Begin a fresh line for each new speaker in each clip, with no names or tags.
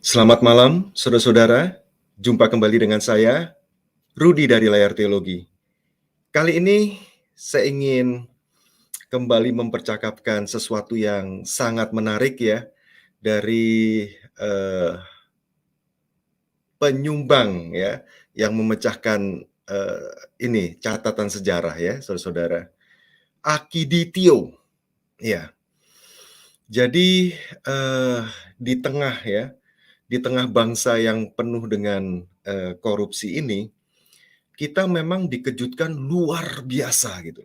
Selamat malam, saudara-saudara. Jumpa kembali dengan saya, Rudi dari Layar Teologi. Kali ini saya ingin kembali mempercakapkan sesuatu yang sangat menarik ya dari eh, penyumbang ya yang memecahkan ini catatan sejarah ya, saudara-saudara. Akiditio. Ya. Jadi eh, di tengah ya, di tengah bangsa yang penuh dengan korupsi ini, kita memang dikejutkan luar biasa gitu,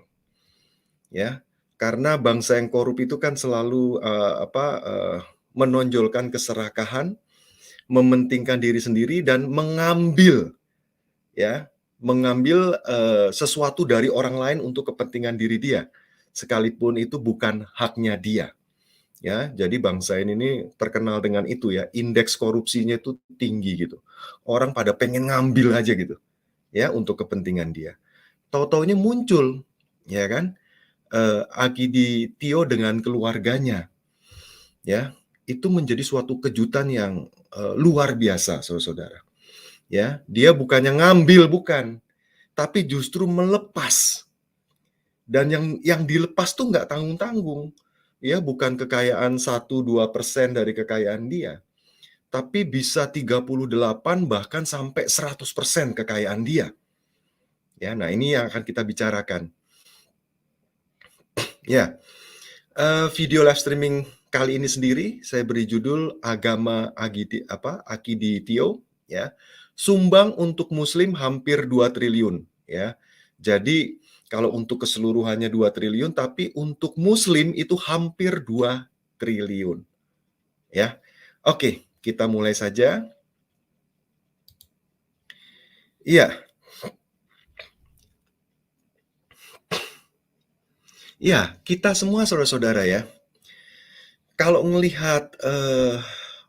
ya. Karena bangsa yang korup itu kan selalu, menonjolkan keserakahan, mementingkan diri sendiri dan mengambil, ya, sesuatu dari orang lain untuk kepentingan diri dia, sekalipun itu bukan haknya dia, ya. Jadi bangsa ini nih terkenal dengan itu ya, indeks korupsinya itu tinggi gitu. Orang pada pengen ngambil aja gitu, ya, untuk kepentingan dia. Tahu-tahunya muncul, ya kan, Akidi Tio dengan keluarganya, ya. Itu menjadi suatu kejutan yang, luar biasa saudara-saudara, ya. Dia bukannya ngambil, bukan, tapi justru melepas, dan yang dilepas tuh nggak tanggung-tanggung, ya, bukan kekayaan 1-2% dari kekayaan dia, tapi bisa 38 bahkan sampai 100% kekayaan dia, ya. Nah, ini yang akan kita bicarakan. Ya. Video live streaming kali ini sendiri saya beri judul Agama Akiditio, ya. Sumbang untuk muslim hampir 2 triliun, ya. Jadi kalau untuk keseluruhannya 2 triliun, tapi untuk muslim itu hampir 2 triliun, ya. Oke, kita mulai saja. Iya, iya, kita semua saudara-saudara ya, kalau melihat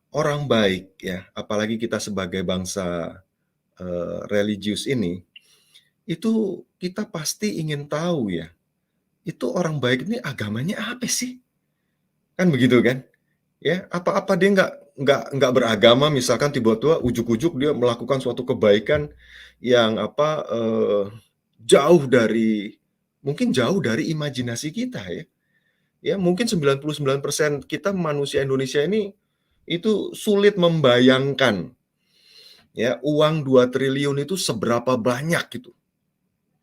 orang baik ya, apalagi kita sebagai bangsa religius ini, itu kita pasti ingin tahu ya, itu orang baik ini agamanya apa sih? Kan begitu kan? Ya, apa dia nggak beragama, misalkan tiba-tiba ujuk-ujuk dia melakukan suatu kebaikan yang jauh dari, mungkin jauh dari imajinasi kita ya. Ya, mungkin 99% kita manusia Indonesia ini itu sulit membayangkan ya, uang 2 triliun itu seberapa banyak gitu.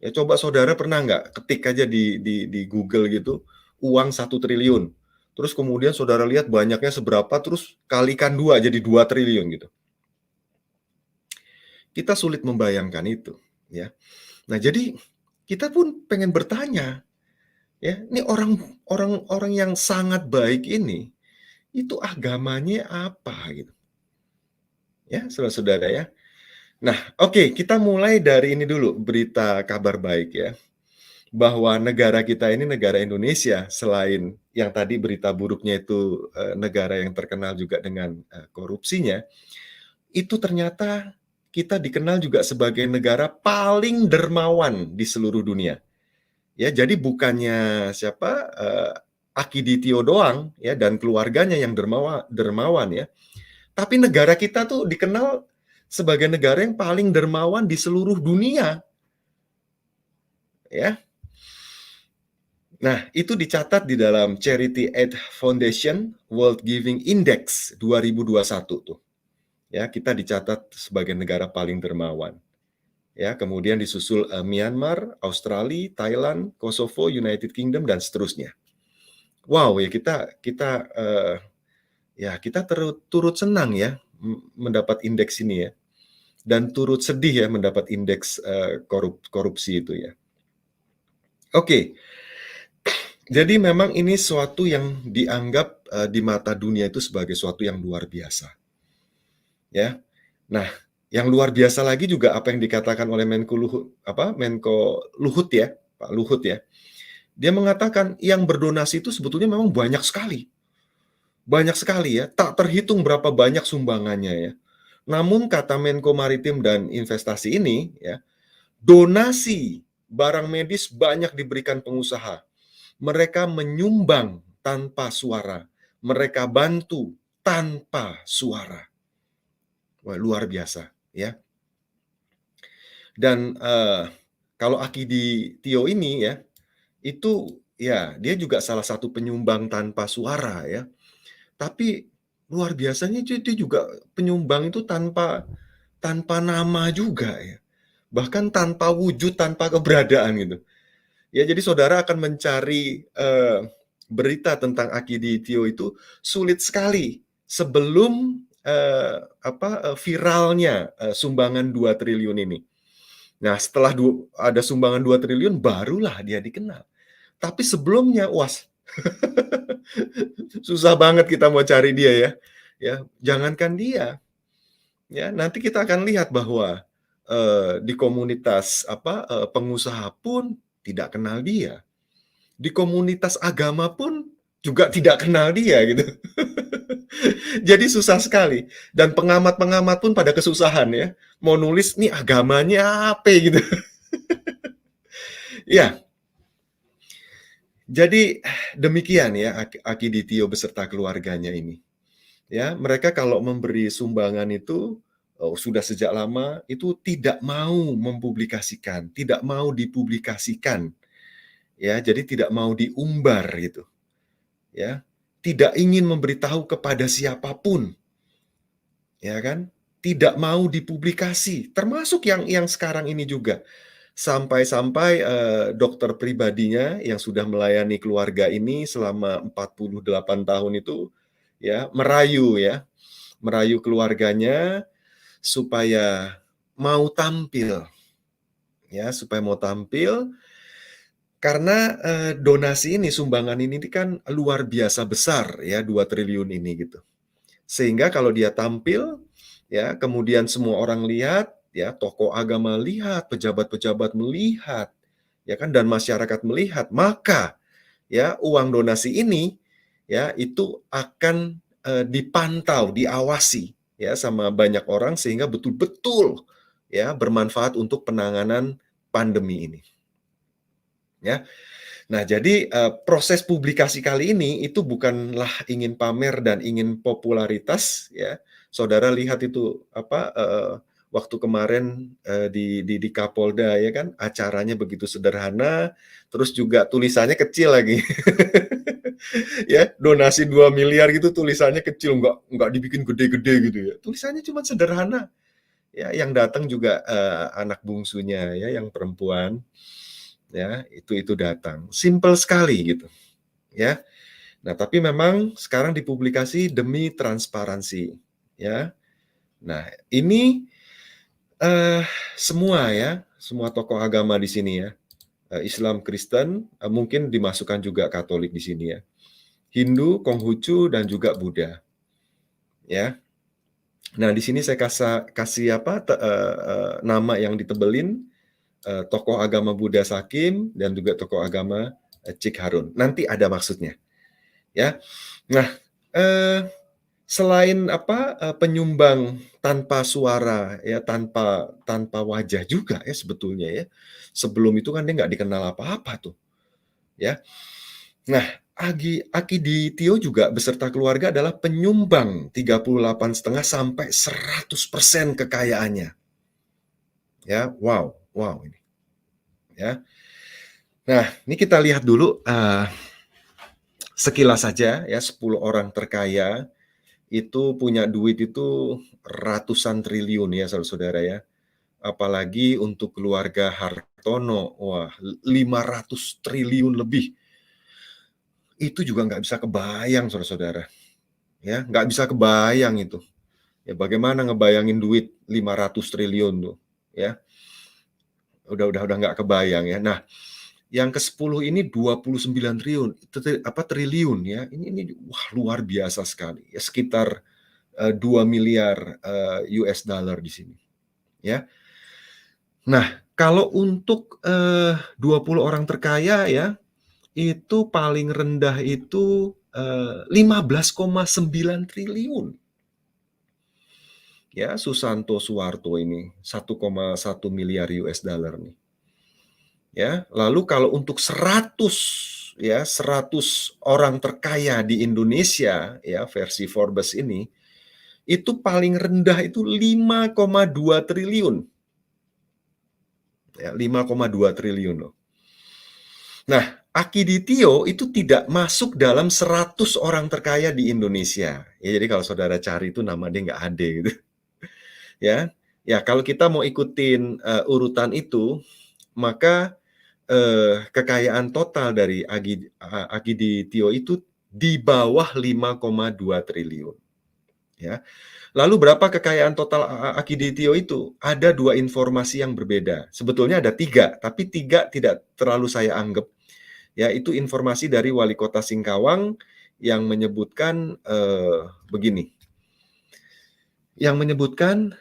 Ya, coba saudara pernah nggak ketik aja di Google gitu, uang 1 triliun. Terus kemudian saudara lihat banyaknya seberapa, terus kalikan 2 jadi 2 triliun gitu. Kita sulit membayangkan itu, ya. Nah, jadi kita pun pengen bertanya, ya, ini orang yang sangat baik ini, itu agamanya apa gitu, ya, saudara-saudara ya. Nah, oke, kita mulai dari ini dulu, berita kabar baik ya. Bahwa negara kita ini, negara Indonesia, selain yang tadi berita buruknya itu, negara yang terkenal juga dengan, korupsinya, itu ternyata kita dikenal juga sebagai negara paling dermawan di seluruh dunia. Ya, jadi bukannya Akiditio doang ya dan keluarganya yang dermawan ya, tapi negara kita tuh dikenal sebagai negara yang paling dermawan di seluruh dunia, ya. Nah, itu dicatat di dalam Charity Aid Foundation World Giving Index 2021 tuh. Ya, kita dicatat sebagai negara paling dermawan. Ya, kemudian disusul Myanmar, Australia, Thailand, Kosovo, United Kingdom dan seterusnya. Wow, ya kita turut senang ya mendapat indeks ini ya, dan turut sedih ya mendapat indeks korupsi itu ya. Oke. Jadi memang ini suatu yang dianggap di mata dunia itu sebagai suatu yang luar biasa, ya. Nah, yang luar biasa lagi juga apa yang dikatakan oleh Menko Luhut ya, Pak Luhut ya. Dia mengatakan yang berdonasi itu sebetulnya memang banyak sekali ya, tak terhitung berapa banyak sumbangannya ya. Namun kata Menko Maritim dan Investasi ini ya, donasi barang medis banyak diberikan pengusaha. Mereka menyumbang tanpa suara. Mereka bantu tanpa suara. Wah, luar biasa ya. Dan, kalau Akidi Tio ini ya, itu ya dia juga salah satu penyumbang tanpa suara ya, tapi luar biasanya dia juga penyumbang itu tanpa tanpa nama juga ya, bahkan tanpa wujud, tanpa keberadaan gitu. Ya jadi saudara akan mencari, berita tentang Akidi Tio itu sulit sekali sebelum, viralnya, sumbangan 2 triliun ini. Nah, setelah ada sumbangan 2 triliun barulah dia dikenal. Tapi sebelumnya, susah banget kita mau cari dia ya. Ya, jangankan dia, ya nanti kita akan lihat bahwa, di komunitas pengusaha pun tidak kenal dia. Di komunitas agama pun juga tidak kenal dia gitu. Jadi susah sekali dan pengamat-pengamat pun pada kesusahan ya, mau nulis nih agamanya apa gitu. Ya, jadi demikian ya Akiditio beserta keluarganya ini. Ya, mereka kalau memberi sumbangan itu, sudah sejak lama itu tidak mau mempublikasikan, tidak mau dipublikasikan, ya. Jadi tidak mau diumbar gitu, ya. Tidak ingin memberitahu kepada siapapun, ya kan. Tidak mau dipublikasi, termasuk yang sekarang ini juga. Sampai-sampai, dokter pribadinya yang sudah melayani keluarga ini selama 48 tahun itu, ya, merayu keluarganya supaya mau tampil, supaya mau tampil karena, donasi ini, sumbangan ini kan luar biasa besar ya, 2 triliun ini gitu. Sehingga kalau dia tampil, ya, kemudian semua orang lihat, ya, tokoh agama lihat, pejabat-pejabat melihat, ya kan, dan masyarakat melihat, maka, ya, uang donasi ini, ya, itu akan, dipantau, diawasi, ya, sama banyak orang sehingga betul-betul, ya, bermanfaat untuk penanganan pandemi ini, ya. Nah, jadi, proses publikasi kali ini itu bukanlah ingin pamer dan ingin popularitas ya. Saudara lihat itu, waktu kemarin, di Kapolda ya kan, acaranya begitu sederhana, terus juga tulisannya kecil lagi. Ya, donasi 2 miliar gitu tulisannya kecil, nggak dibikin gede-gede gitu ya. Tulisannya cuma sederhana, ya, yang datang juga, anak bungsunya ya, yang perempuan, ya, itu datang. Simpel sekali gitu, ya. Nah, tapi memang sekarang dipublikasi demi transparansi, ya. Nah, ini, eee, semua ya, semua tokoh agama di sini ya, Islam, Kristen, mungkin dimasukkan juga Katolik di sini ya, Hindu, Konghucu, dan juga Buddha, ya. Nah, di sini saya kasih apa, nama yang ditebelin, tokoh agama Buddha Sakim dan juga tokoh agama, Cik Harun. Nanti ada maksudnya, ya. Nah, eee, selain penyumbang tanpa suara ya, tanpa tanpa wajah juga ya sebetulnya ya. Sebelum itu kan dia nggak dikenal apa-apa tuh, ya. Nah, Akiditio juga beserta keluarga adalah penyumbang 38,5 sampai 100% kekayaannya. Ya, wow wow ini, ya. Nah, ini kita lihat dulu, sekilas saja ya 10 orang terkaya itu punya duit itu ratusan triliun ya saudara-saudara ya. Apalagi untuk keluarga Hartono, wah 500 triliun lebih. Itu juga nggak bisa kebayang saudara-saudara, ya, nggak bisa kebayang itu. Ya bagaimana ngebayangin duit 500 triliun tuh, ya. Udah nggak kebayang ya. Nah, yang ke-10 ini 29 triliun, triliun ya. Ini wah luar biasa sekali ya, sekitar, 2 miliar, US dollar di sini, ya. Nah, kalau untuk, 20 orang terkaya ya, itu paling rendah itu, 15,9 triliun. Ya, Susanto Suwarto ini 1,1 miliar US dollar nih. Ya, lalu kalau untuk 100 ya, 100 orang terkaya di Indonesia ya, versi Forbes ini, itu paling rendah itu 5,2 triliun. Ya, 5,2 triliun loh. Nah, Akiditio itu tidak masuk dalam 100 orang terkaya di Indonesia. Ya, jadi kalau saudara cari itu nama dia nggak ada gitu. Ya, ya kalau kita mau ikutin urutan itu, maka kekayaan total dari Akiditio itu di bawah 5,2 triliun. Ya. Lalu berapa kekayaan total Akiditio itu? Ada dua informasi yang berbeda. Sebetulnya ada tiga, tapi tiga tidak terlalu saya anggap. Ya, itu informasi dari Wali Kota Singkawang yang menyebutkan begini. Yang menyebutkan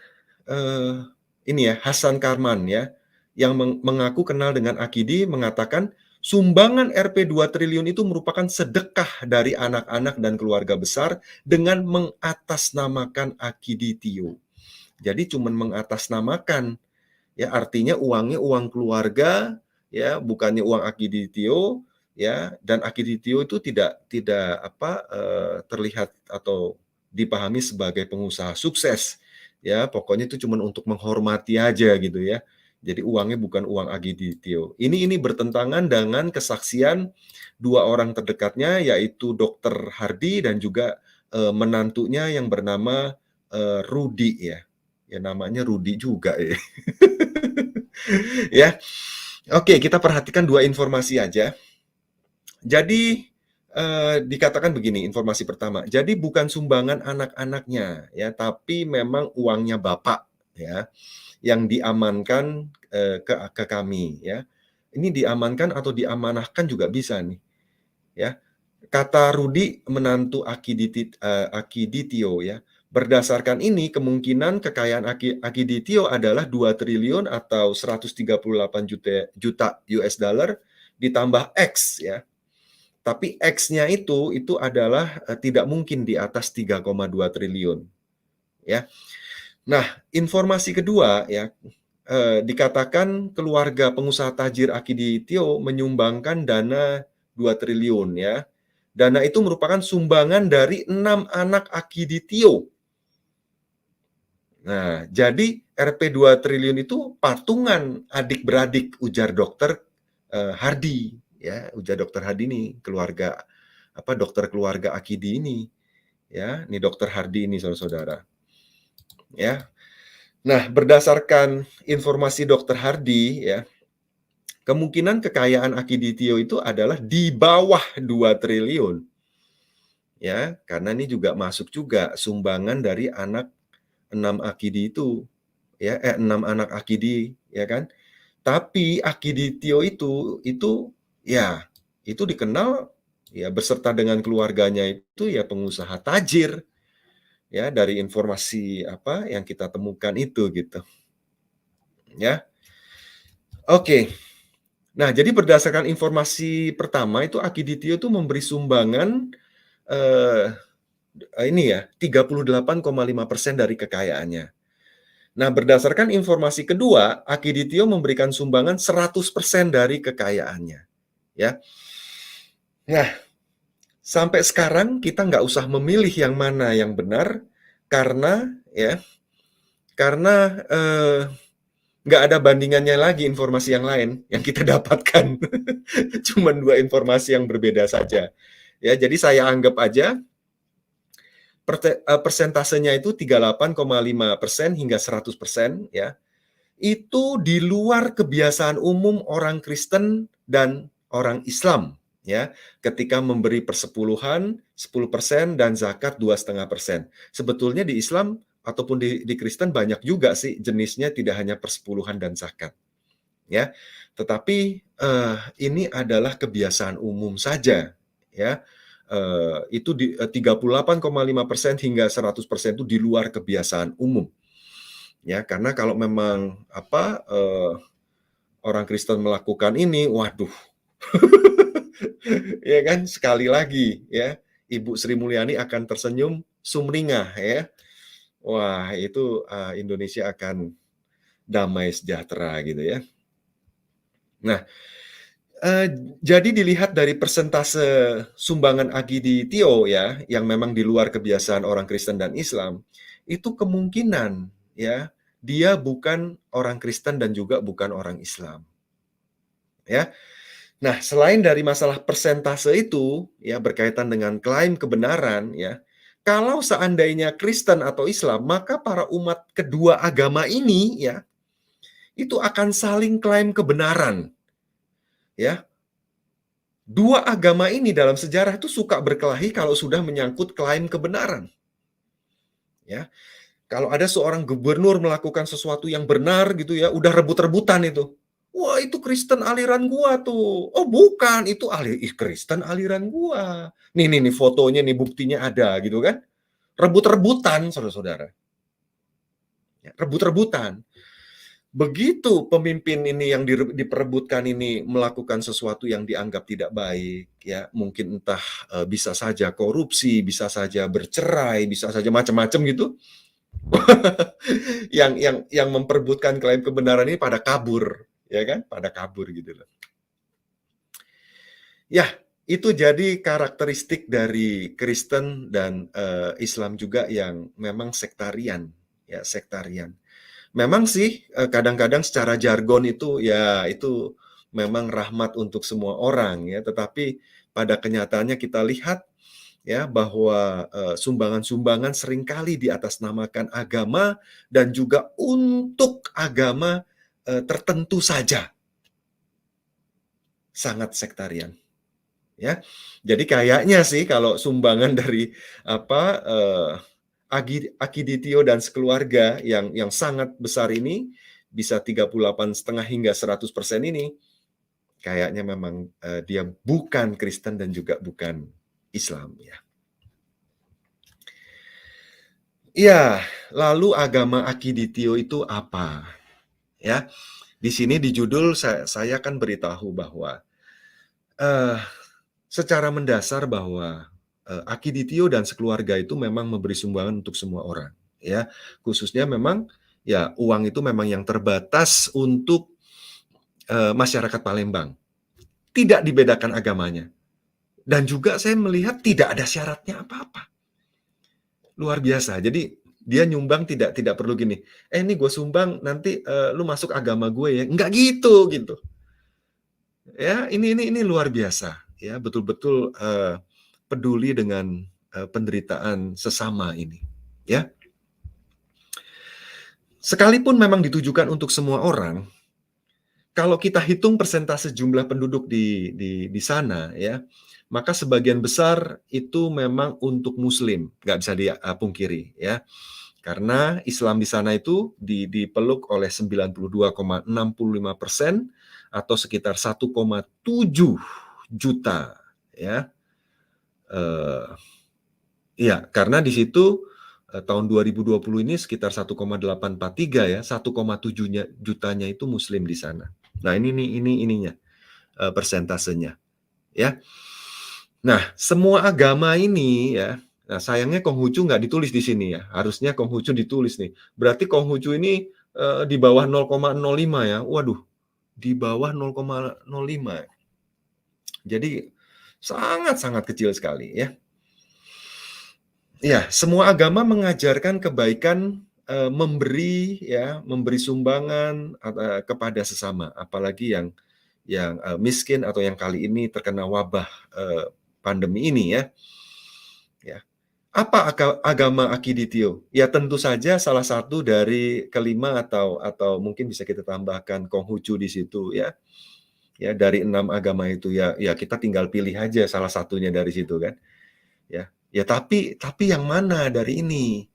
ini ya, Hasan Karman ya, yang mengaku kenal dengan Akidi mengatakan sumbangan Rp 2 triliun itu merupakan sedekah dari anak-anak dan keluarga besar dengan mengatasnamakan Akiditio. Jadi cuma mengatasnamakan, ya artinya uangnya uang keluarga, ya bukannya uang Akiditio, ya dan Akiditio itu tidak terlihat atau dipahami sebagai pengusaha sukses, ya pokoknya itu cuma untuk menghormati aja gitu ya. Jadi uangnya bukan uang Akiditio. Ini bertentangan dengan kesaksian dua orang terdekatnya yaitu Dokter Hardi dan juga menantunya yang bernama Rudi ya. Ya namanya Rudi juga ya. Ya. Oke, kita perhatikan dua informasi aja. Jadi dikatakan begini, informasi pertama. Jadi bukan sumbangan anak-anaknya ya, tapi memang uangnya Bapak ya yang diamankan ke kami ya. Ini diamankan atau diamanahkan juga bisa nih ya. Kata Rudi menantu Akiditio ya. Berdasarkan ini kemungkinan kekayaan Akiditio adalah 2 triliun atau 138 juta US dollar ditambah X ya. Tapi X-nya itu adalah tidak mungkin di atas 3,2 triliun ya. Nah, informasi kedua ya dikatakan keluarga pengusaha tajir Akiditio menyumbangkan dana 2 triliun ya. Dana itu merupakan sumbangan dari 6 anak Akiditio. Nah, jadi Rp 2 triliun itu patungan adik-beradik, ujar dokter Hardi. Ya, ujar dokter Hardi ini, keluarga dokter keluarga Akidi ini. Ya, ini dokter Hardi ini saudara-saudara. Ya. Nah, berdasarkan informasi dokter Hardi ya, kemungkinan kekayaan Akiditio itu adalah di bawah 2 triliun. Ya, karena ini juga masuk juga sumbangan dari anak 6 Akidi itu, ya 6 anak Akidi, ya kan. Tapi Akiditio itu ya itu dikenal ya beserta dengan keluarganya itu ya pengusaha tajir. Ya, dari informasi yang kita temukan itu gitu. Ya. Oke. Nah, jadi berdasarkan informasi pertama itu Akiditio itu memberi sumbangan ini ya 38,5% dari kekayaannya. Nah, berdasarkan informasi kedua, Akiditio memberikan sumbangan 100% dari kekayaannya. Ya. Nah, sampai sekarang kita nggak usah memilih yang mana yang benar karena nggak ada bandingannya lagi informasi yang lain yang kita dapatkan. Cuman dua informasi yang berbeda saja. Ya, jadi saya anggap aja persentasenya itu 38,5% hingga 100% ya. Itu di luar kebiasaan umum orang Kristen dan orang Islam ya, ketika memberi persepuluhan 10% dan zakat 2,5%. Sebetulnya di Islam ataupun di Kristen banyak juga sih jenisnya, tidak hanya persepuluhan dan zakat. Ya. Tetapi ini adalah kebiasaan umum saja ya. Itu di 38,5% hingga 100% itu di luar kebiasaan umum. Ya, karena kalau memang orang Kristen melakukan ini, waduh. Ya kan, sekali lagi ya, Ibu Sri Mulyani akan tersenyum sumringah ya. Wah, itu Indonesia akan damai sejahtera gitu ya. Nah, Jadi dilihat dari persentase sumbangan Agiditio ya, yang memang di luar kebiasaan orang Kristen dan Islam, itu kemungkinan ya, dia bukan orang Kristen dan juga bukan orang Islam, ya. Nah, selain dari masalah persentase itu, ya berkaitan dengan klaim kebenaran ya, kalau seandainya Kristen atau Islam, maka para umat kedua agama ini ya, itu akan saling klaim kebenaran, ya. Dua agama ini dalam sejarah itu suka berkelahi kalau sudah menyangkut klaim kebenaran. Ya, kalau ada seorang gubernur melakukan sesuatu yang benar gitu ya, udah rebut-rebutan itu. Wah, itu Kristen aliran gua tuh. Oh, bukan, itu Kristen aliran gua. Nih fotonya nih, buktinya ada gitu kan. Rebut-rebutan, saudara-saudara. Ya, rebut-rebutan. Begitu pemimpin ini yang diperebutkan ini melakukan sesuatu yang dianggap tidak baik, ya mungkin entah bisa saja korupsi, bisa saja bercerai, bisa saja macam-macam gitu. yang memperebutkan klaim kebenaran ini pada kabur, ya kan? Pada kabur gitu loh. Ya, itu jadi karakteristik dari Kristen dan Islam juga yang memang sektarian, ya sektarian. Memang sih kadang-kadang secara jargon itu ya itu memang rahmat untuk semua orang ya, tetapi pada kenyataannya kita lihat ya bahwa sumbangan-sumbangan seringkali diatasnamakan agama dan juga untuk agama tertentu saja. Sangat sektarian ya. Jadi kayaknya sih kalau sumbangan dari apa Akiditio dan sekeluarga yang sangat besar ini, bisa 38,5 hingga 100% ini, kayaknya memang, dia bukan Kristen dan juga bukan Islam ya. Iya, lalu agama Akiditio itu apa? Ya, di sini di judul saya kan beritahu bahwa, eee, secara mendasar bahwa, Akiditio dan sekeluarga itu memang memberi sumbangan untuk semua orang, ya. Khususnya memang, ya uang itu memang yang terbatas untuk, masyarakat Palembang. Tidak dibedakan agamanya. Dan juga saya melihat tidak ada syaratnya apa-apa. Luar biasa. Jadi dia nyumbang tidak perlu gini, ini gue sumbang nanti, lu masuk agama gue ya." Enggak gitu, gitu. Ya, ini luar biasa, ya betul-betul, peduli dengan, penderitaan sesama ini, ya. Sekalipun memang ditujukan untuk semua orang, kalau kita hitung persentase jumlah penduduk di sana ya, maka sebagian besar itu memang untuk muslim, nggak bisa dipungkiri ya. Karena Islam di sana itu dipeluk oleh 92,65% atau sekitar 1,7 juta ya. Iya, karena di situ, tahun 2020 ini sekitar 1,843 ya, 1,7 jutanya itu muslim di sana. Nah ini nih, ininya, persentasenya, ya. Nah, semua agama ini ya, nah sayangnya Konghucu nggak ditulis di sini ya, harusnya Konghucu ditulis nih. Berarti Konghucu ini, di bawah 0,05 ya, waduh, di bawah 0,05. Jadi sangat-sangat kecil sekali ya. Ya, semua agama mengajarkan kebaikan, memberi ya, memberi sumbangan kepada sesama, apalagi yang miskin atau yang kali ini terkena wabah, pandemi ini ya. Ya. Apa agama Akiditio? Ya tentu saja salah satu dari kelima atau mungkin bisa kita tambahkan Konghucu di situ ya. Ya dari 6 agama itu ya kita tinggal pilih aja salah satunya dari situ kan. Ya. Ya tapi yang mana dari ini?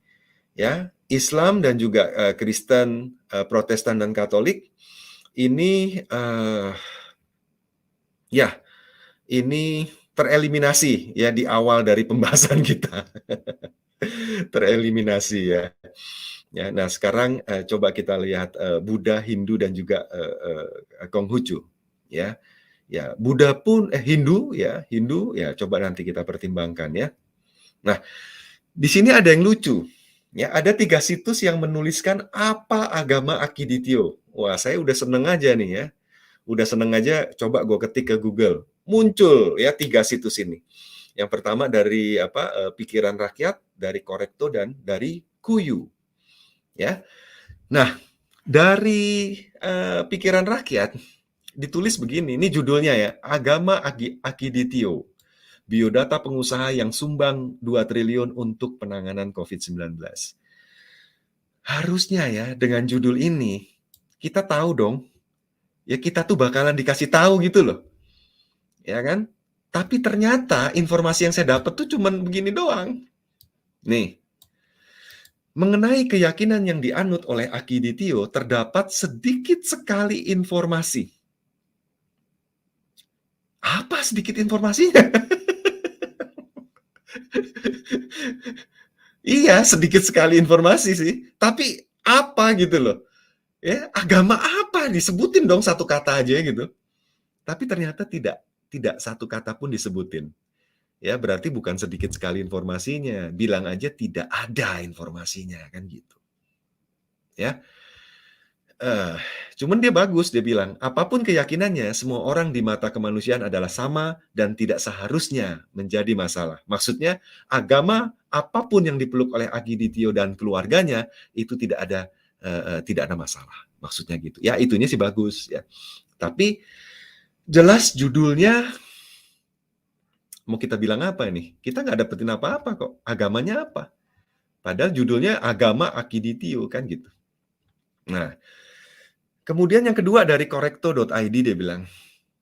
Ya, Islam dan juga, Kristen, Protestan dan Katolik ini, ya ini tereliminasi ya di awal dari pembahasan kita. Tereliminasi ya. Ya, nah sekarang, coba kita lihat, Buddha, Hindu dan juga, Konghucu ya. Ya, Buddha pun Hindu ya coba nanti kita pertimbangkan ya. Nah, di sini ada yang lucu. Ya, ada 3 situs yang menuliskan apa agama Akiditio. Wah, saya udah seneng aja nih ya. Udah seneng aja coba gue ketik ke Google, muncul ya 3 situs ini. Yang pertama dari Pikiran Rakyat, dari Korekto, dan dari Kuyu, ya. Nah, dari Pikiran Rakyat ditulis begini, ini judulnya ya, Agama Akiditio, Biodata Pengusaha yang Sumbang 2 triliun untuk Penanganan COVID-19. Harusnya ya dengan judul ini, kita tahu dong, ya kita tuh bakalan dikasih tahu gitu loh, ya kan? Tapi ternyata informasi yang saya dapat tuh cuman begini doang. Nih, mengenai keyakinan yang dianut oleh Akiditio, terdapat sedikit sekali informasi. Apa sedikit informasinya? Iya, sedikit sekali informasi sih. Tapi apa gitu loh. Ya, agama apa? Disebutin dong satu kata aja gitu. Tapi ternyata tidak satu kata pun disebutin. Ya, berarti bukan sedikit sekali informasinya. Bilang aja tidak ada informasinya, kan gitu. Ya. Cuman dia bagus, dia bilang, apapun keyakinannya, semua orang di mata kemanusiaan adalah sama dan tidak seharusnya menjadi masalah. Maksudnya, agama apapun yang dipeluk oleh Akiditio dan keluarganya, itu tidak ada masalah. Maksudnya gitu. Ya, itunya sih bagus. Ya. Tapi, jelas judulnya, mau kita bilang apa nih? Kita nggak dapetin apa-apa kok. Agamanya apa? Padahal judulnya Agama Akiditio, kan gitu. Nah, kemudian yang kedua dari korekto.id dia bilang,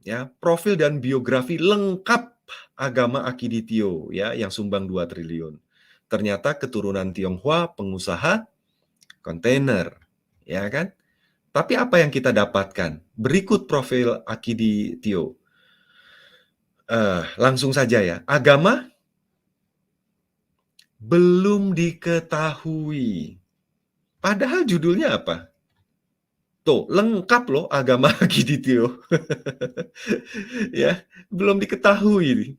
ya, profil dan biografi lengkap agama Akiditio ya yang sumbang 2 triliun. Ternyata keturunan Tionghoa, pengusaha kontainer, ya kan? Tapi apa yang kita dapatkan? Berikut profil Akiditio. Langsung saja ya. Agama belum diketahui. Padahal judulnya apa? Tuh, lengkap loh agama Akiditio. Ya, belum diketahui.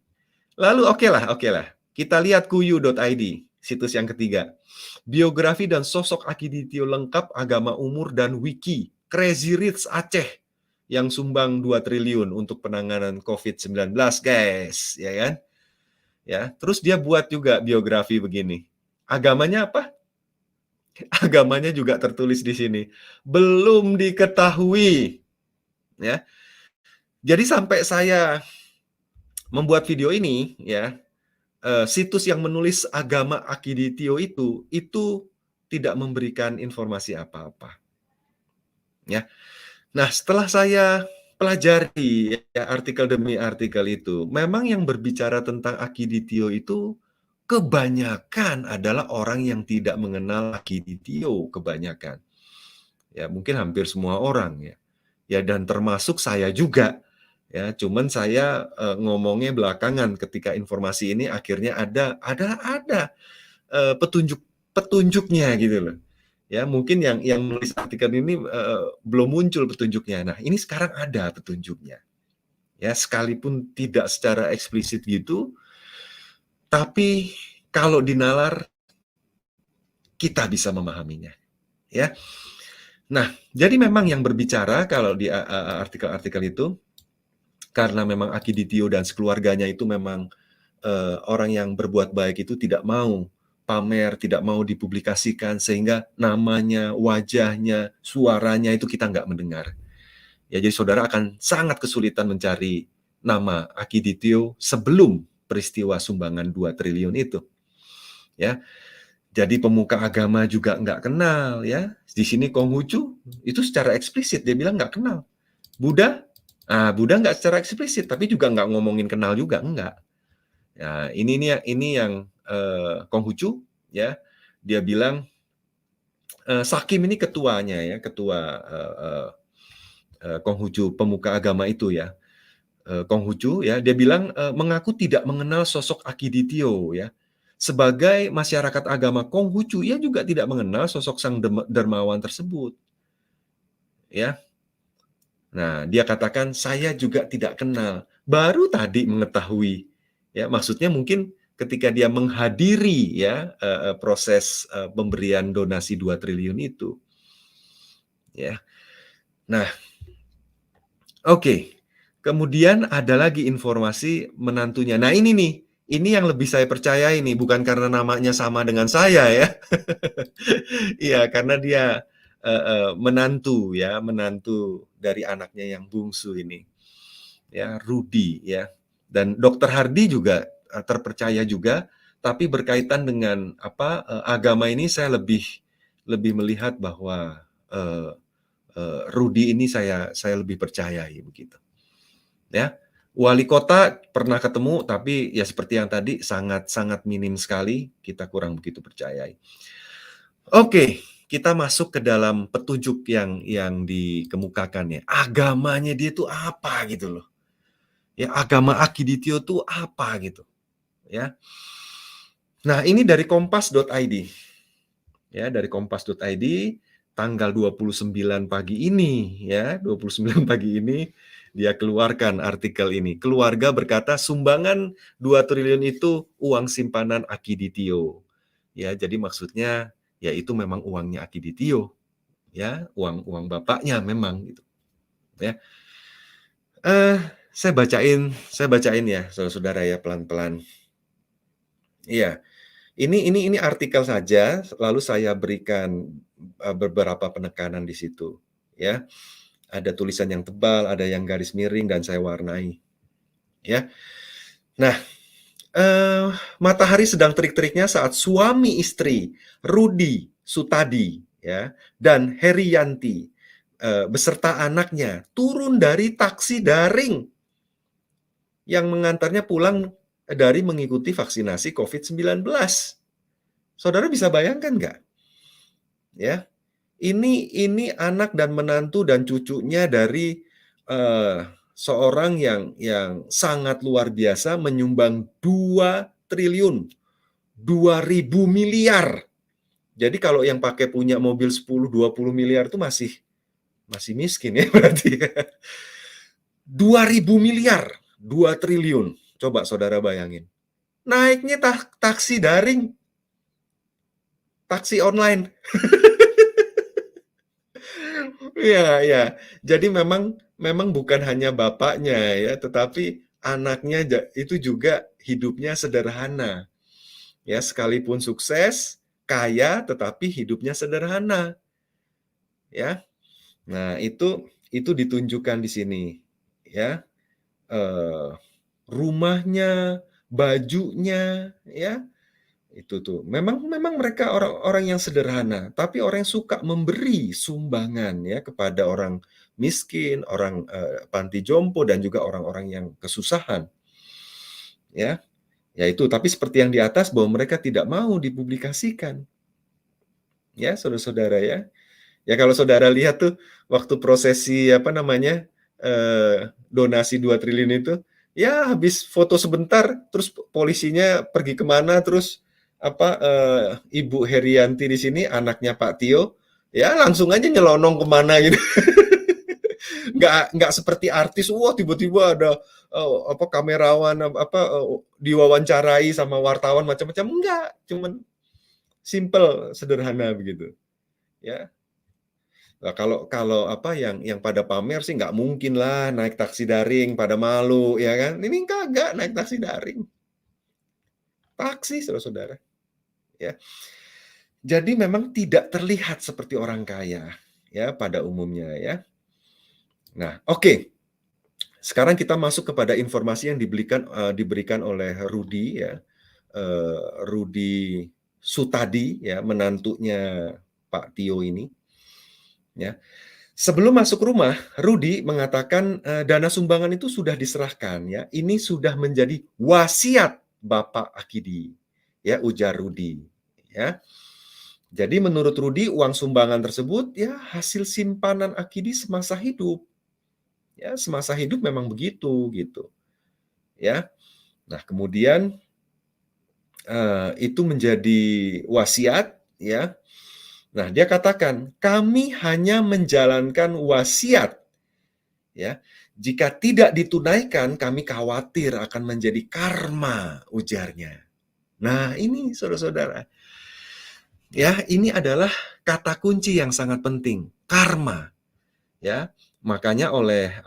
Lalu oke lah. Kita lihat kuyu.id, situs yang ketiga. Biografi dan sosok Akiditio lengkap, agama, umur, dan wiki. Crazy Rich Aceh yang sumbang 2 triliun untuk penanganan COVID-19, guys. Ya kan? Ya, terus dia buat juga biografi begini. Agamanya apa? Agamanya juga tertulis di sini. Belum diketahui. Ya. Jadi sampai saya membuat video ini, ya, situs yang menulis agama Akiditio itu tidak memberikan informasi apa-apa. Ya. Nah, setelah saya pelajari ya, artikel demi artikel itu, memang yang berbicara tentang Akiditio itu kebanyakan adalah orang yang tidak mengenal Akiditio, kebanyakan. Ya, mungkin hampir semua orang ya. Ya, dan termasuk saya juga. Ya, cuman saya ngomongnya belakangan ketika informasi ini akhirnya ada petunjuknya gitu loh. Ya, mungkin yang menulis artikel ini belum muncul petunjuknya. Nah, ini sekarang ada petunjuknya. Ya, sekalipun tidak secara eksplisit gitu, tapi kalau dinalar kita bisa memahaminya. Ya. Nah, jadi memang yang berbicara kalau di artikel-artikel itu, karena memang Akiditio dan sekeluarganya itu memang orang yang berbuat baik itu tidak mau pamer, tidak mau dipublikasikan, sehingga namanya, wajahnya, suaranya itu kita nggak mendengar. Ya, jadi saudara akan sangat kesulitan mencari nama Akiditio sebelum peristiwa sumbangan 2 triliun itu. Ya, jadi pemuka agama juga nggak kenal ya. Di sini Konghucu itu secara eksplisit dia bilang nggak kenal. Buddha, Buddha nggak secara eksplisit, tapi juga nggak ngomongin kenal juga, enggak. Ya, ini yang Konghucu ya, dia bilang Sakim ini ketuanya ya, ketua Konghucu, pemuka agama itu ya. Konghucu ya, dia bilang mengaku tidak mengenal sosok Akiditio ya. Sebagai masyarakat agama Konghucu, ia juga tidak mengenal sosok sang dermawan tersebut. Ya. Nah, dia katakan saya juga tidak kenal. Baru tadi mengetahui. Ya, maksudnya mungkin ketika dia menghadiri ya proses pemberian donasi 2 triliun itu. Ya. Nah, Oke, kemudian ada lagi informasi menantunya. Nah ini nih, ini yang lebih saya percayai nih, bukan karena namanya sama dengan saya ya. Iya, karena dia, menantu ya, menantu dari anaknya yang bungsu ini, ya, Rudy ya. Dan Dokter Hardy juga, terpercaya juga, tapi berkaitan dengan agama ini saya lebih lebih melihat bahwa, eee Rudy ini saya lebih percayai begitu, ya. Wali kota pernah ketemu, tapi ya seperti yang tadi sangat sangat minim sekali, kita kurang begitu percayai. Oke, kita masuk ke dalam petunjuk yang dikemukakan ya. Agamanya dia itu apa gitu loh. Ya, agama Akiditio itu apa gitu, ya. Nah, ini dari kompas.id, ya, dari kompas.id tanggal 29 pagi ini ya, 29 pagi ini dia keluarkan artikel ini. Keluarga berkata sumbangan 2 triliun itu uang simpanan Akiditio. Ya, jadi maksudnya ya itu memang uangnya Akiditio, ya, uang bapaknya memang gitu, ya. Eh, saya bacain ya saudara-saudara ya pelan-pelan. Iya, ini artikel saja, lalu saya berikan, beberapa penekanan di situ, ya. Ada tulisan yang tebal, ada yang garis miring, dan saya warnai, ya. Nah, matahari sedang terik-teriknya saat suami istri, Rudy Sutadi, ya, dan Herianti, beserta anaknya turun dari taksi daring yang mengantarnya pulang dari mengikuti vaksinasi COVID-19. Saudara bisa bayangkan nggak? Ya, ini anak dan menantu dan cucunya dari, eee, seorang yang sangat luar biasa menyumbang 2 triliun, 2.000 miliar. Jadi kalau yang pakai punya mobil 10, 20 miliar itu masih miskin ya berarti ya. 2.000 miliar, 2 triliun. Coba saudara bayangin. Naiknya taksi daring, taksi online. Iya iya. Jadi memang memang bukan hanya bapaknya ya, tetapi anaknya itu juga hidupnya sederhana. Ya, sekalipun sukses, kaya, tetapi hidupnya sederhana, ya. Nah, itu ditunjukkan di sini, ya. Eee, Rumahnya, bajunya, ya. Itu tuh, memang memang mereka orang-orang yang sederhana, tapi orang yang suka memberi sumbangan ya kepada orang miskin, orang, panti jompo dan juga orang-orang yang kesusahan, ya. Ya itu, tapi seperti yang di atas bahwa mereka tidak mau dipublikasikan, ya saudara-saudara ya. Ya kalau saudara lihat tuh waktu prosesi apa namanya, donasi 2 triliun itu, ya habis foto sebentar terus polisinya pergi ke mana, terus Ibu Herianti di sini anaknya Pak Tio, ya langsung aja nyelonong ke mana gitu. Nggak seperti artis, wah tiba-tiba ada, kamerawan diwawancarai sama wartawan macam-macam, enggak, cuman simple, sederhana begitu, ya. Nah, kalau kalau yang pada pamer sih nggak mungkin lah naik taksi daring, pada malu, ya kan. Ini kagak naik taksi daring, taksi saudara-saudara, ya. Jadi memang tidak terlihat seperti orang kaya, ya pada umumnya ya. Nah, oke. Sekarang kita masuk kepada informasi yang diberikan oleh Rudy ya, Rudy Sutadi ya, menantunya Pak Tio ini, ya. Sebelum masuk rumah, Rudy mengatakan, dana sumbangan itu sudah diserahkan ya, ini sudah menjadi wasiat Bapak Akidi, ya, ujar Rudy, ya. Jadi menurut Rudy, uang sumbangan tersebut ya hasil simpanan Akidi semasa hidup. Ya, semasa hidup memang begitu, gitu, ya. Nah, kemudian, itu menjadi wasiat, ya. Nah, dia katakan, "Kami hanya menjalankan wasiat, ya. Jika tidak ditunaikan, kami khawatir akan menjadi karma," ujarnya. Nah, ini saudara-saudara, ya, ini adalah kata kunci yang sangat penting, karma, ya. Makanya oleh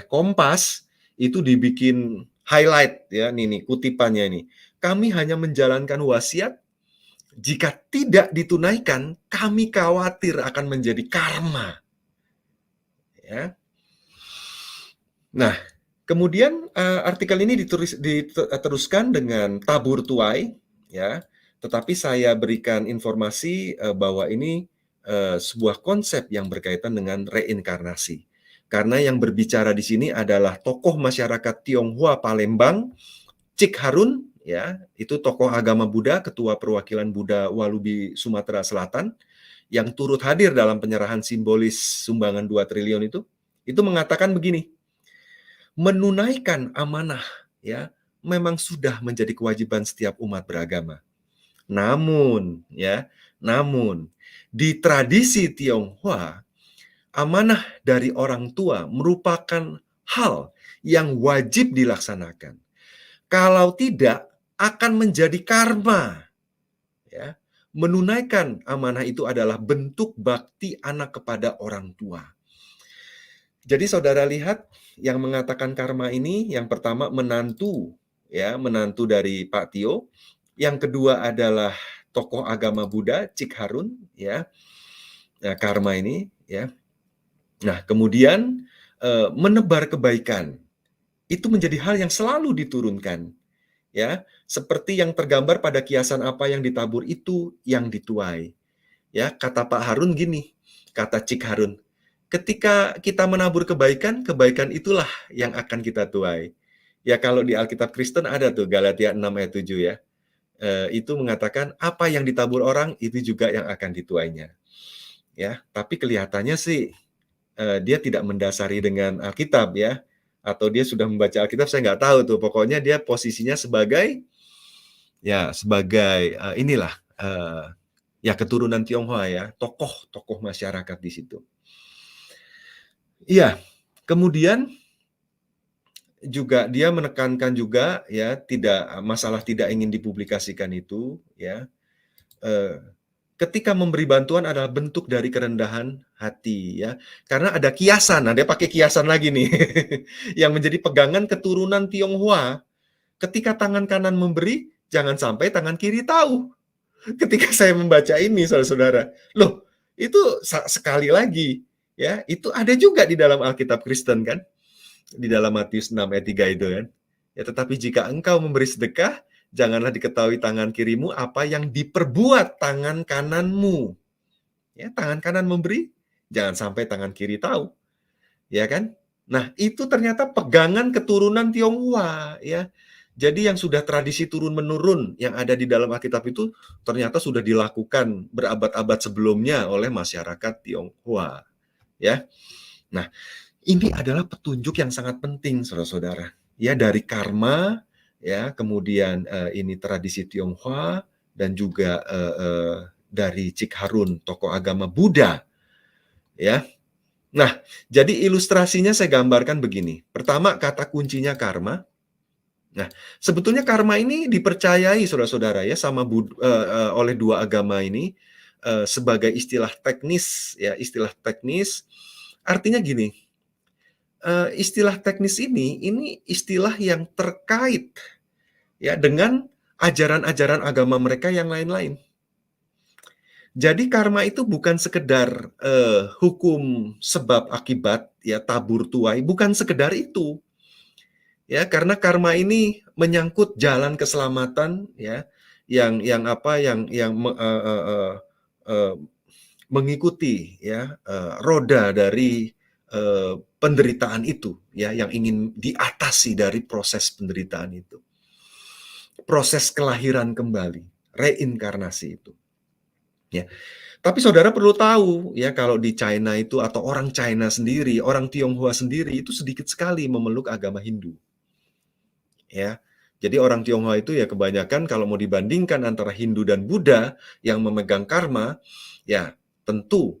Kompas itu dibikin highlight ya, nih kutipannya ini. Kami hanya menjalankan wasiat, jika tidak ditunaikan, kami khawatir akan menjadi karma. Ya. Nah, kemudian artikel ini diteruskan dengan tabur tuai, ya. Tetapi saya berikan informasi bahwa ini sebuah konsep yang berkaitan dengan reinkarnasi. Karena yang berbicara di sini adalah tokoh masyarakat Tionghoa Palembang, Cik Harun, ya, itu tokoh agama Buddha, ketua perwakilan Buddha Walubi Sumatera Selatan, yang turut hadir dalam penyerahan simbolis sumbangan 2 triliun itu mengatakan begini, menunaikan amanah ya memang sudah menjadi kewajiban setiap umat beragama. Namun di tradisi Tionghoa, amanah dari orang tua merupakan hal yang wajib dilaksanakan. Kalau tidak akan menjadi karma. Ya. Menunaikan amanah itu adalah bentuk bakti anak kepada orang tua. Jadi saudara lihat yang mengatakan karma ini, yang pertama menantu dari Pak Tio, yang kedua adalah tokoh agama Buddha Cik Harun, ya. Nah, karma ini, ya. Nah, kemudian menebar kebaikan itu menjadi hal yang selalu diturunkan, ya. Seperti yang tergambar pada kiasan apa yang ditabur itu yang dituai. Ya, kata Pak Harun gini, kata Cik Harun, ketika kita menabur kebaikan, kebaikan itulah yang akan kita tuai. Ya kalau di Alkitab Kristen ada tuh Galatia 6 ayat 7 ya. Itu mengatakan apa yang ditabur orang itu juga yang akan dituainya. Ya, tapi kelihatannya sih dia tidak mendasari dengan Alkitab ya. Atau dia sudah membaca Alkitab, saya nggak tahu tuh. Pokoknya dia posisinya sebagai inilah ya keturunan Tionghoa ya, tokoh-tokoh masyarakat di situ. Iya, kemudian juga dia menekankan juga ya tidak ingin dipublikasikan itu ya. Ketika memberi bantuan adalah bentuk dari kerendahan hati ya. Karena ada kiasan, nah dia pakai kiasan lagi nih. Yang menjadi pegangan keturunan Tionghoa. Ketika tangan kanan memberi, jangan sampai tangan kiri tahu. Ketika saya membaca ini saudara-saudara, loh itu sekali lagi ya, itu ada juga di dalam Alkitab Kristen kan, di dalam Matius 6 ayat 3 itu kan. Ya, tetapi jika engkau memberi sedekah, janganlah diketahui tangan kirimu apa yang diperbuat tangan kananmu. Ya, tangan kanan memberi, jangan sampai tangan kiri tahu. Ya kan? Nah, itu ternyata pegangan keturunan Tionghoa ya. Jadi yang sudah tradisi turun-menurun yang ada di dalam Alkitab itu ternyata sudah dilakukan berabad-abad sebelumnya oleh masyarakat Tionghoa, ya. Nah, ini adalah petunjuk yang sangat penting saudara-saudara. Ya, dari karma, ya, kemudian ini tradisi Tionghoa dan juga dari Cik Harun, tokoh agama Buddha, ya. Nah, jadi ilustrasinya saya gambarkan begini. Pertama, kata kuncinya karma. Nah, sebetulnya karma ini dipercayai saudara-saudara ya oleh dua agama ini sebagai istilah teknis ya, istilah teknis artinya gini. Istilah teknis ini istilah yang terkait ya dengan ajaran-ajaran agama mereka yang lain-lain. Jadi karma itu bukan sekedar hukum sebab akibat ya tabur tuai, bukan sekedar itu. Ya, karena karma ini menyangkut jalan keselamatan ya yang mengikuti ya roda dari penderitaan itu ya yang ingin diatasi dari proses penderitaan itu. Proses kelahiran kembali, reinkarnasi itu. Ya. Tapi saudara perlu tahu ya kalau di China itu atau orang China sendiri, orang Tionghoa sendiri itu sedikit sekali memeluk agama Hindu. Ya. Jadi orang Tionghoa itu ya kebanyakan kalau mau dibandingkan antara Hindu dan Buddha yang memegang karma, ya tentu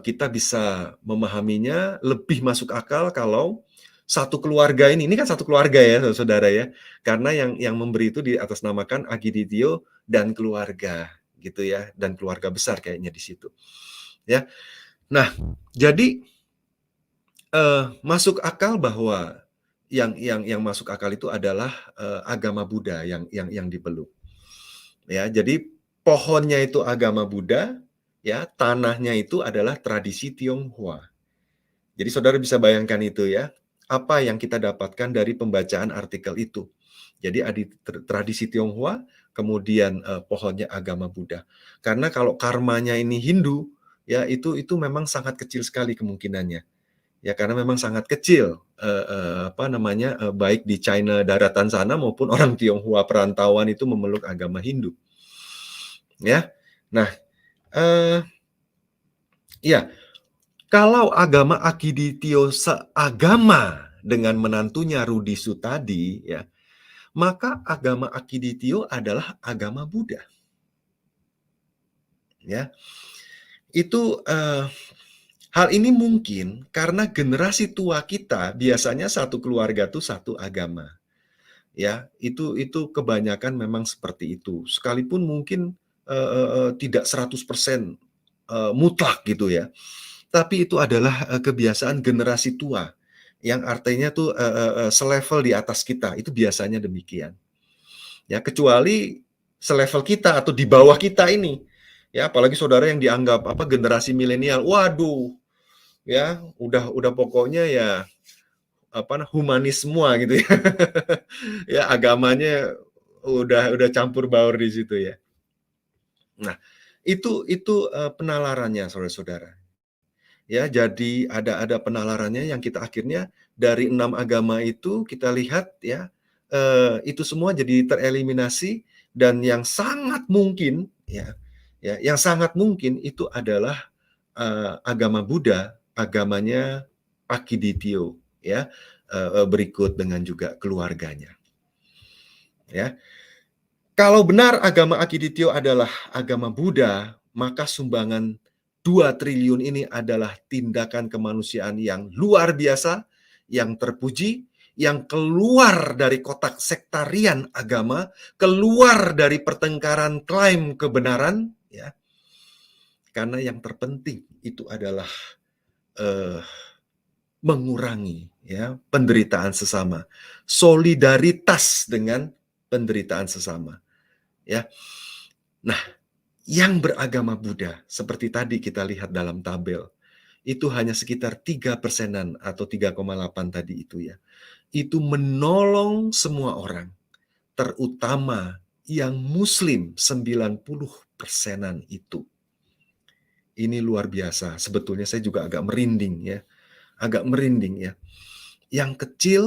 kita bisa memahaminya lebih masuk akal kalau satu keluarga ini kan satu keluarga ya saudara ya, karena yang memberi itu diatasnamakan Agiditio dan keluarga gitu ya, dan keluarga besar kayaknya di situ. Ya. Nah, jadi Masuk akal bahwa yang masuk akal itu adalah, agama Buddha yang dipeluk. Ya, jadi pohonnya itu agama Buddha, ya, tanahnya itu adalah tradisi Tionghoa. Jadi saudara bisa bayangkan itu ya, apa yang kita dapatkan dari pembacaan artikel itu. Jadi tradisi Tionghoa, kemudian, pohonnya agama Buddha. Karena kalau karmanya ini Hindu, ya itu memang sangat kecil sekali kemungkinannya. Ya karena memang sangat kecil, apa namanya, baik di China daratan sana maupun orang Tionghoa perantauan itu memeluk agama Hindu, ya. Nah, eee, iya, kalau agama Akiditio seagama dengan menantunya Rudi Sutadi, ya, maka agama Akiditio adalah agama Buddha, ya. Itu, hal ini mungkin karena generasi tua kita biasanya satu keluarga tuh satu agama. Ya, itu kebanyakan memang seperti itu. Sekalipun mungkin, tidak 100% mutlak gitu ya, tapi itu adalah, kebiasaan generasi tua, yang artinya tuh, selevel di atas kita, itu biasanya demikian. Ya, kecuali selevel kita atau di bawah kita ini, ya apalagi saudara yang dianggap apa, generasi milenial, waduh, ya udah pokoknya ya apa, humanis semua gitu ya. Ya agamanya udah campur baur di situ ya. Nah, itu penalarannya saudara-saudara. Ya, jadi ada penalarannya yang kita akhirnya dari 6 agama itu kita lihat ya, itu semua jadi tereliminasi dan yang sangat mungkin ya, yang sangat mungkin itu adalah, agama Buddha, agamanya Akiditio ya, berikut dengan juga keluarganya, ya. Kalau benar agama Akiditio adalah agama Buddha, maka sumbangan 2 triliun ini adalah tindakan kemanusiaan yang luar biasa, yang terpuji, yang keluar dari kotak sektarian agama, keluar dari pertengkaran klaim kebenaran, ya. Karena yang terpenting itu adalah, eee, mengurangi ya penderitaan sesama, solidaritas dengan penderitaan sesama, ya. Nah, yang beragama Buddha, seperti tadi kita lihat dalam tabel, itu hanya sekitar 3%-an atau 3,8 tadi itu ya. Itu menolong semua orang, terutama yang muslim 90%-an itu. Ini luar biasa, sebetulnya saya juga agak merinding ya, agak merinding ya. Yang kecil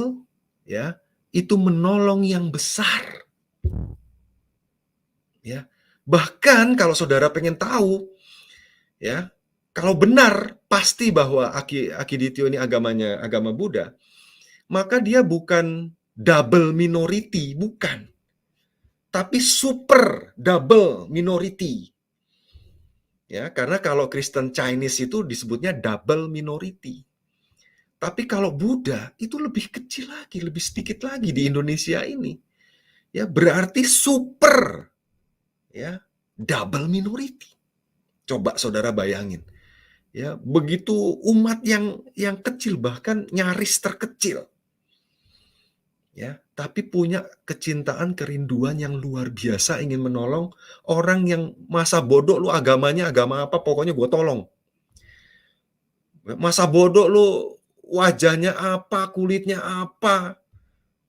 ya, itu menolong yang besar. Ya. Bahkan kalau saudara pengen tahu ya, kalau benar pasti bahwa Akiditio ini agamanya agama Buddha, maka dia bukan double minority, bukan. Tapi super double minority. Ya, karena kalau Kristen Chinese itu disebutnya double minority. Tapi kalau Buddha itu lebih kecil lagi, lebih sedikit lagi di Indonesia ini. Ya, berarti super ya, double minority. Coba saudara bayangin. Ya, begitu umat yang kecil bahkan nyaris terkecil. Ya, tapi punya kecintaan, kerinduan yang luar biasa ingin menolong orang yang masa bodoh lu agamanya agama apa pokoknya gue tolong. Masa bodoh lu wajahnya apa, kulitnya apa,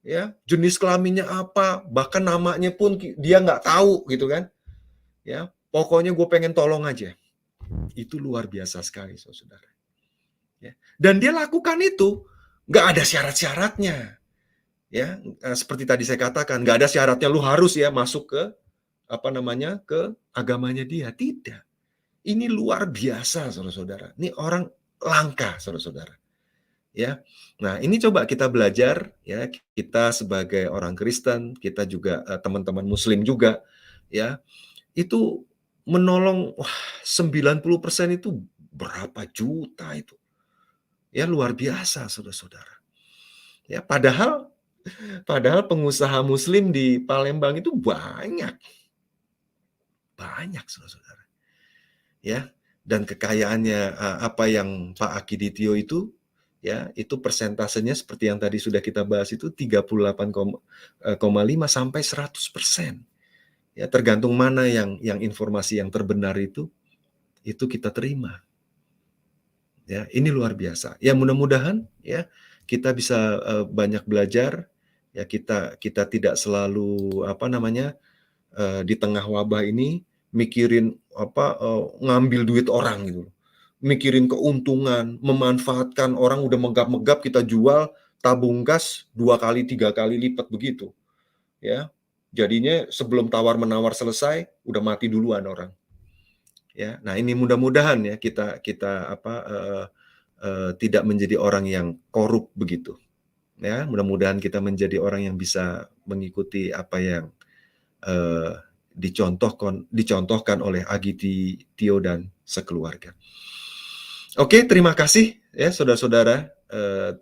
ya, jenis kelaminnya apa, bahkan namanya pun dia nggak tahu gitu kan. Ya, pokoknya gue pengen tolong aja. Itu luar biasa sekali saudara. Ya. Dan dia lakukan itu nggak ada syarat-syaratnya. Ya, seperti tadi saya katakan, nggak ada syaratnya lu harus ya masuk ke apa namanya ke agamanya dia. Tidak. Ini luar biasa, saudara-saudara. Ini orang langka, saudara-saudara. Ya. Nah, ini coba kita belajar ya, kita sebagai orang Kristen, kita juga teman-teman muslim juga ya. Itu menolong wah 90% itu berapa juta itu. Ya luar biasa, saudara-saudara. Ya, padahal pengusaha muslim di Palembang itu banyak. Banyak, saudara-saudara. Ya, dan kekayaannya apa yang Pak Akiditio itu ya, itu persentasenya seperti yang tadi sudah kita bahas itu 38,5 sampai 100%. Ya, tergantung mana yang informasi yang terbenar itu kita terima. Ya, ini luar biasa. Ya, mudah-mudahan ya kita bisa banyak belajar, ya kita tidak selalu di tengah wabah ini mikirin ngambil duit orang gitu. Mikirin keuntungan, memanfaatkan orang udah megap-megap kita jual, tabung gas 2 kali, 3 kali lipat begitu, ya. Jadinya sebelum tawar-menawar selesai, udah mati duluan orang. Ya, nah ini mudah-mudahan ya kita tidak menjadi orang yang korup begitu. Ya, mudah-mudahan kita menjadi orang yang bisa mengikuti apa yang dicontohkan oleh Agiti, Tio dan sekeluarga. Oke, terima kasih ya saudara-saudara.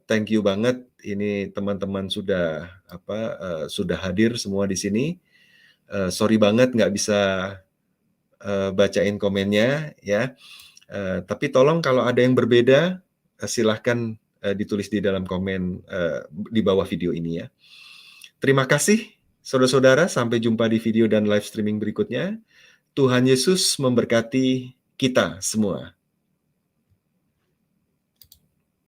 Thank you banget. Ini teman-teman sudah sudah hadir semua di sini. Sorry banget nggak bisa bacain komennya ya. Tapi tolong kalau ada yang berbeda, silahkan ditulis di dalam komen di bawah video ini ya. Terima kasih saudara-saudara. Sampai jumpa di video dan live streaming berikutnya. Tuhan Yesus memberkati kita semua.